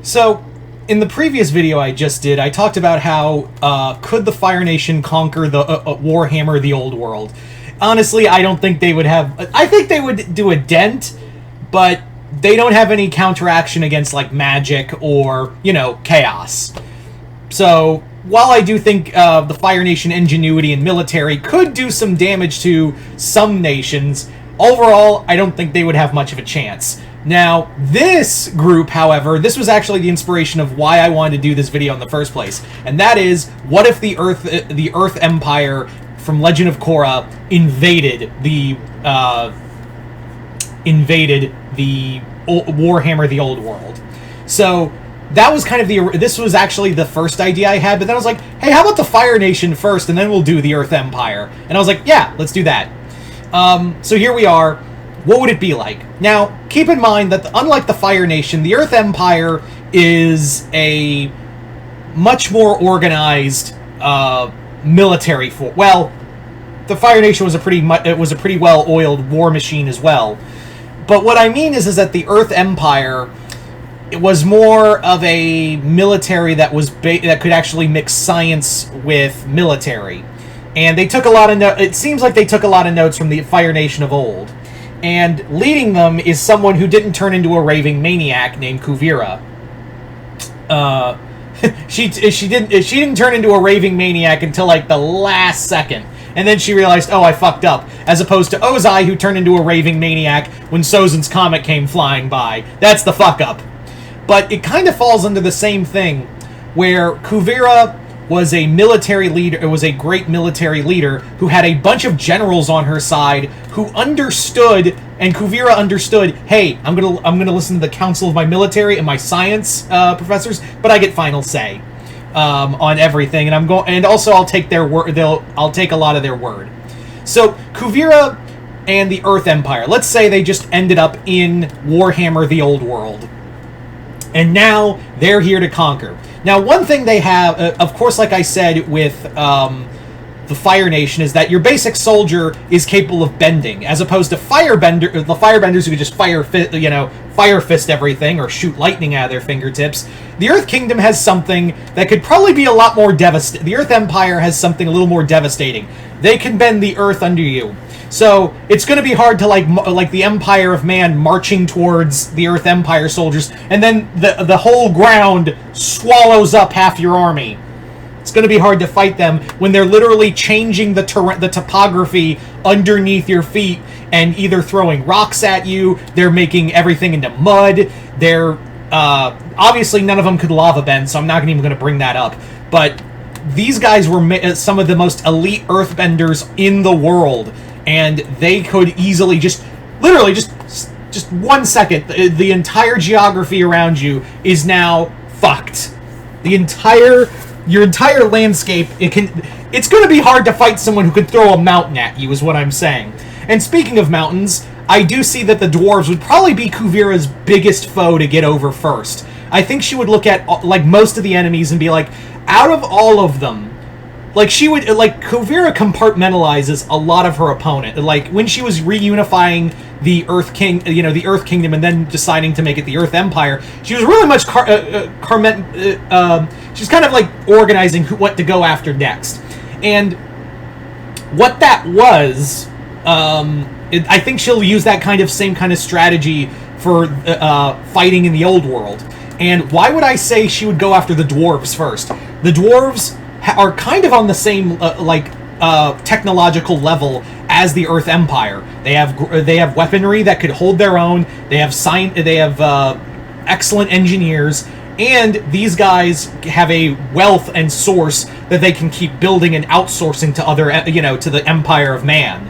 So, in the previous video I just did, I talked about how could the Fire Nation conquer the Warhammer, the Old World. Honestly, I don't think they would have... I think they would do a dent, but they don't have any counteraction against, like, magic or, you know, chaos. So, while I do think the Fire Nation ingenuity and military could do some damage to some nations, overall, I don't think they would have much of a chance. Now, this group, however, this was actually the inspiration of why I wanted to do this video in the first place, and that is, what if the Earth Empire from Legend of Korra invaded the Warhammer: The Old World? So that was kind of this was actually the first idea I had, but then I was like, hey, how about the Fire Nation first, and then we'll do the Earth Empire? And I was like, yeah, let's do that. So here we are. What would it be like? Now, keep in mind that unlike the Fire Nation, the Earth Empire is a much more organized military force. Well, the Fire Nation was a pretty well-oiled war machine as well. But what I mean is that the Earth Empire, it was more of a military that was that could actually mix science with military, and they took a lot of it seems like they took a lot of notes from the Fire Nation of old. And leading them is someone who didn't turn into a raving maniac named Kuvira. She didn't turn into a raving maniac until like the last second, and then she realized, oh, I fucked up. As opposed to Ozai, who turned into a raving maniac when Sozin's comet came flying by. That's the fuck up. But it kind of falls under the same thing, where Kuvira was a military leader. It was a great military leader who had a bunch of generals on her side who understood, and Kuvira understood, hey, I'm gonna listen to the council of my military and my science professors, but I get final say on everything, and also I'll take their word. I'll take a lot of their word. So Kuvira and the Earth Empire, let's say they just ended up in Warhammer: The Old World, and now they're here to conquer. Now, one thing they have, of course, like I said with the Fire Nation, is that your basic soldier is capable of bending, as opposed to the firebenders who could just fire fist everything or shoot lightning out of their fingertips. The Earth Kingdom has something that could probably be a lot more devastating. The Earth Empire has something a little more devastating. They can bend the earth under you. So it's going to be hard to like the Empire of Man marching towards the Earth Empire soldiers, and then the whole ground swallows up half your army. It's going to be hard to fight them when they're literally changing the topography underneath your feet and either throwing rocks at you. They're making everything into mud. They're obviously none of them could lava bend, so I'm not even going to bring that up. But these guys were some of the most elite earthbenders in the world. And they could easily literally 1 second, the entire geography around you is now fucked. Your entire landscape, it's going to be hard to fight someone who could throw a mountain at you, is what I'm saying. And speaking of mountains, I do see that the dwarves would probably be Kuvira's biggest foe to get over first. I think she would look at, like, most of the enemies and be like, out of all of them, like, Kuvira compartmentalizes a lot of her opponent. Like, when she was reunifying the Earth Kingdom and then deciding to make it the Earth Empire, she was really much she's kind of like organizing what to go after next. And what that was, I think she'll use that same kind of strategy for fighting in the Old World. And why would I say she would go after the dwarves first? The dwarves are kind of on the same technological level as the Earth Empire. They have weaponry that could hold their own. They have excellent engineers, and these guys have a wealth and source that they can keep building and outsourcing to other, to the Empire of Man.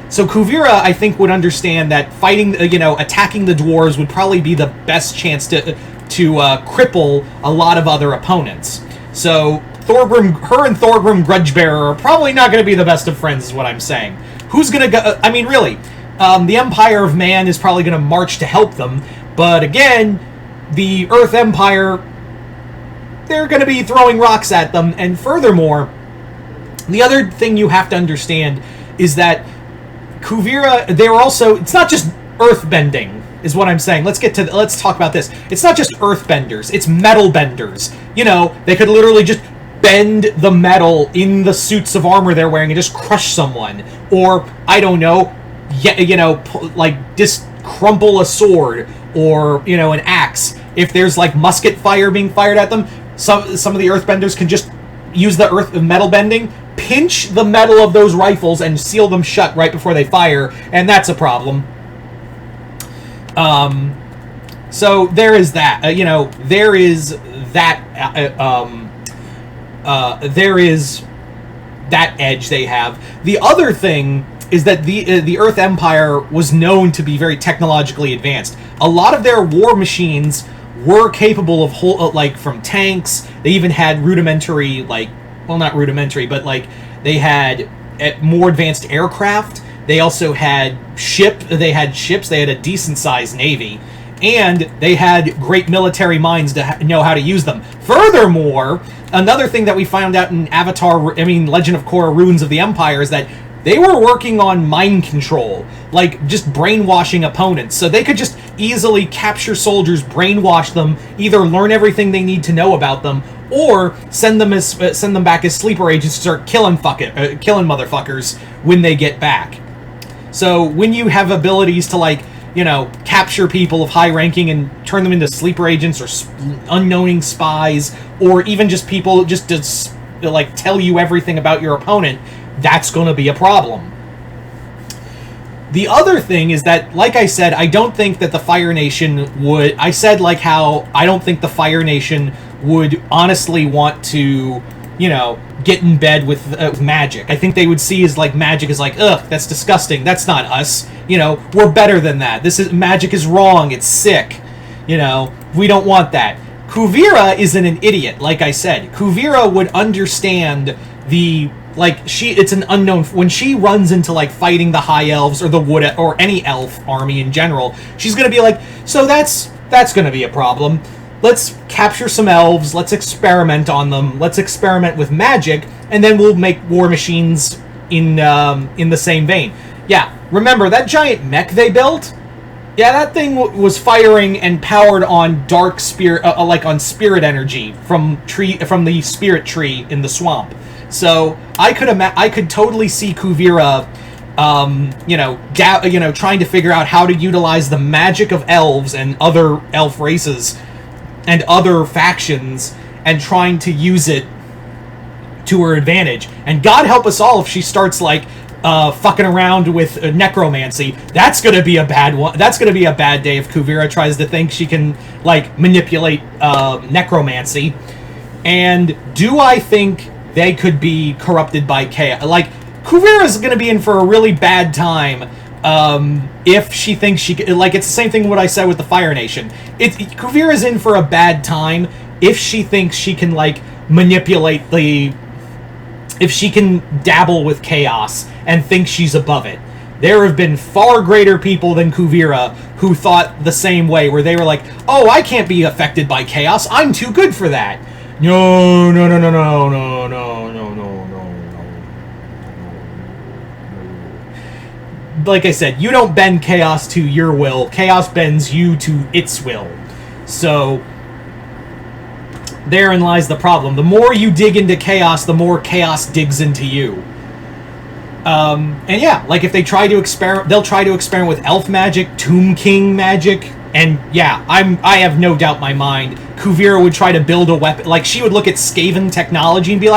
So Kuvira, I think, would understand that attacking the dwarves would probably be the best chance to cripple a lot of other opponents. So her and Thorgrim Grudgebearer are probably not going to be the best of friends, is what I'm saying. Who's going to go? I mean, really, the Empire of Man is probably going to march to help them, but again, the Earth Empire, they're going to be throwing rocks at them. And furthermore, the other thing you have to understand is that Kuvira, it's not just earth bending. is what I'm saying. Let's talk about this. It's not just earthbenders, it's metal benders. You know, they could literally just bend the metal in the suits of armor they're wearing and just crush someone. Or, I don't know, like, just crumple a sword or, you know, an axe. If there's, like, musket fire being fired at them, some of the earthbenders can just use the metal bending, pinch the metal of those rifles and seal them shut right before they fire, and that's a problem. So there is that. There is that edge they have. The other thing is that the Earth Empire was known to be very technologically advanced. A lot of their war machines were capable of from tanks. They even had rudimentary, not rudimentary, but they had more advanced aircraft. They also had ships. They had a decent sized navy, and they had great military minds to know how to use them. Furthermore, another thing that we found out in Legend of Korra: Ruins of the Empire is that they were working on mind control, like just brainwashing opponents. So they could just easily capture soldiers, brainwash them, either learn everything they need to know about them, or send them back as sleeper agents to start killing motherfuckers when they get back. So when you have abilities to capture people of high ranking and turn them into sleeper agents or unknowing spies, or even just people just to tell you everything about your opponent, that's going to be a problem. The other thing is that, like I said, I don't think that the Fire Nation would... I said, how I don't think the Fire Nation would honestly want to, get in bed with magic. I think they would see as, magic is ugh, that's disgusting. That's not us. We're better than that. Magic is wrong. It's sick. We don't want that. Kuvira isn't an idiot, like I said. Kuvira would understand it's an unknown. When she runs into fighting the high elves or the wood or any elf army in general, she's gonna be so that's gonna be a problem. Let's capture some elves, let's experiment on them, let's experiment with magic, and then we'll make war machines in the same vein. Yeah, remember that giant mech they built? Yeah, that thing was firing and powered on dark spirit, on spirit energy from the spirit tree in the swamp. So I could totally see Kuvira, trying to figure out how to utilize the magic of elves and other elf races and other factions, and trying to use it to her advantage. And God help us all if she starts fucking around with necromancy. That's gonna be a bad one. That's gonna be a bad day if Kuvira tries to think she can manipulate necromancy. And do I think they could be corrupted by chaos? Kuvira's gonna be in for a really bad time if she thinks she can, it's the same thing what I said with the Fire Nation. Kuvira's in for a bad time if she thinks she can manipulate if she can dabble with chaos and think she's above it. There have been far greater people than Kuvira who thought the same way, where they were oh, I can't be affected by chaos, I'm too good for that. No. Like I said, you don't bend chaos to your will. Chaos bends you to its will. So, therein lies the problem. The more you dig into chaos, the more chaos digs into you. And yeah, if they try to experiment, they'll try to experiment with elf magic, Tomb King magic, and yeah, I have no doubt in my mind, Kuvira would try to build a weapon. She would look at Skaven technology and be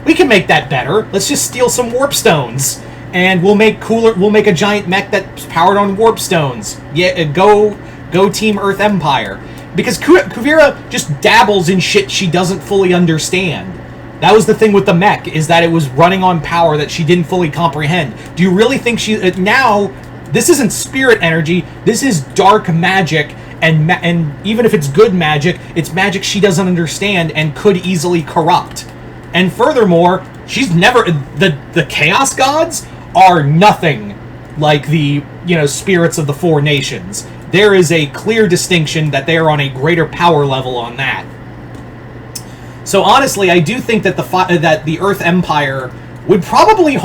we can make that better. Let's just steal some warp stones. And we'll make a giant mech that's powered on warp stones. Yeah, go Team Earth Empire. Because Kuvira just dabbles in shit she doesn't fully understand. That was the thing with the mech, is that it was running on power that she didn't fully comprehend. Do you really think now, this isn't spirit energy, this is dark magic, and even if it's good magic, it's magic she doesn't understand and could easily corrupt. And furthermore, she's never... The Chaos Gods are nothing like the, spirits of the four nations. There is a clear distinction that they are on a greater power level on that. So honestly, I do think that the Earth Empire would probably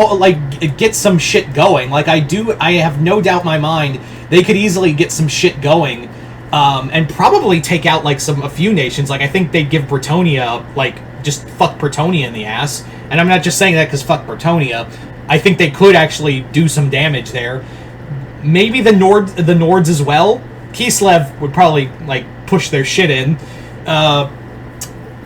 get some shit going. I have no doubt in my mind they could easily get some shit going, and probably take out like a few nations. Like I think they'd give Bretonia, like just fuck Bretonia in the ass. And I'm not just saying that because fuck Bretonia. I think they could actually do some damage there. Maybe the Nords as well. Kislev would probably like push their shit in. The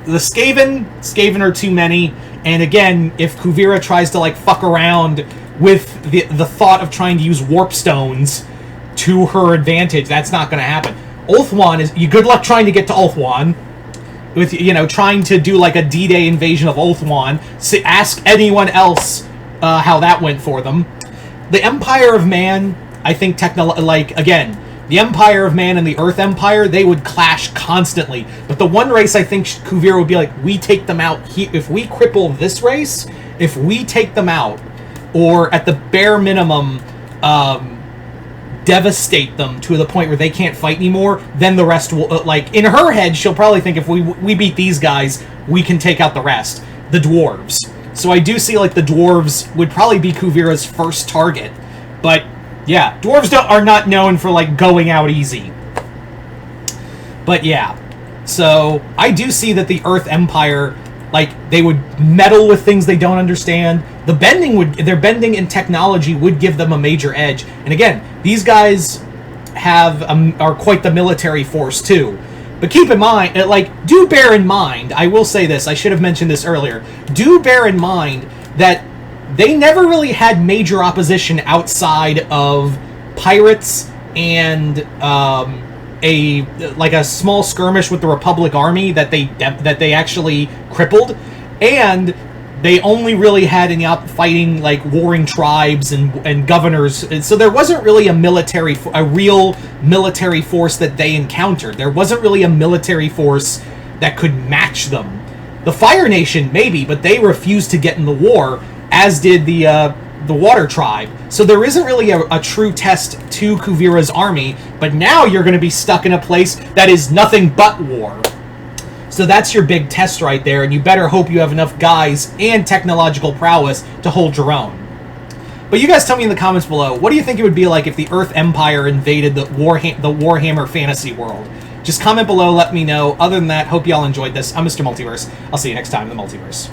Skaven are too many. And again, if Kuvira tries to like fuck around with the thought of trying to use warp stones to her advantage, that's not going to happen. Ulthuan is good luck trying to get to Ulthuan. With trying to do like a D-Day invasion of Ulthuan. So ask anyone else how that went for them. The Empire of Man, I think again, the Empire of Man and the Earth Empire, they would clash constantly. But the one race I think Kuvira would be like, we take them out. If we cripple this race, if we take them out, or at the bare minimum, devastate them to the point where they can't fight anymore, then the rest will, like, in her head, she'll probably think if we beat these guys, we can take out the rest. The dwarves. So I do see, like, the dwarves would probably be Kuvira's first target. But yeah, dwarves are not known for, like, going out easy. But yeah, so I do see that the Earth Empire, like, they would meddle with things they don't understand. Their bending and technology would give them a major edge. And again, these guys are quite the military force too. But keep in mind, do bear in mind, I will say this, I should have mentioned this earlier, do bear in mind that they never really had major opposition outside of pirates and a small skirmish with the Republic Army that they actually crippled, and they only really had any fighting like warring tribes and governors, and so there wasn't really a real military force that they encountered. There wasn't really a military force that could match them. The Fire Nation maybe, but they refused to get in the war, as did the Water Tribe. So there isn't really a true test to Kuvira's army, but now you're going to be stuck in a place that is nothing but war. So that's your big test right there, and you better hope you have enough guys and technological prowess to hold your own. But you guys tell me in the comments below, what do you think it would be like if the Earth Empire invaded the Warhammer fantasy world? Just comment below, let me know. Other than that, hope y'all enjoyed this. I'm Mr. Multiverse. I'll see you next time in the Multiverse.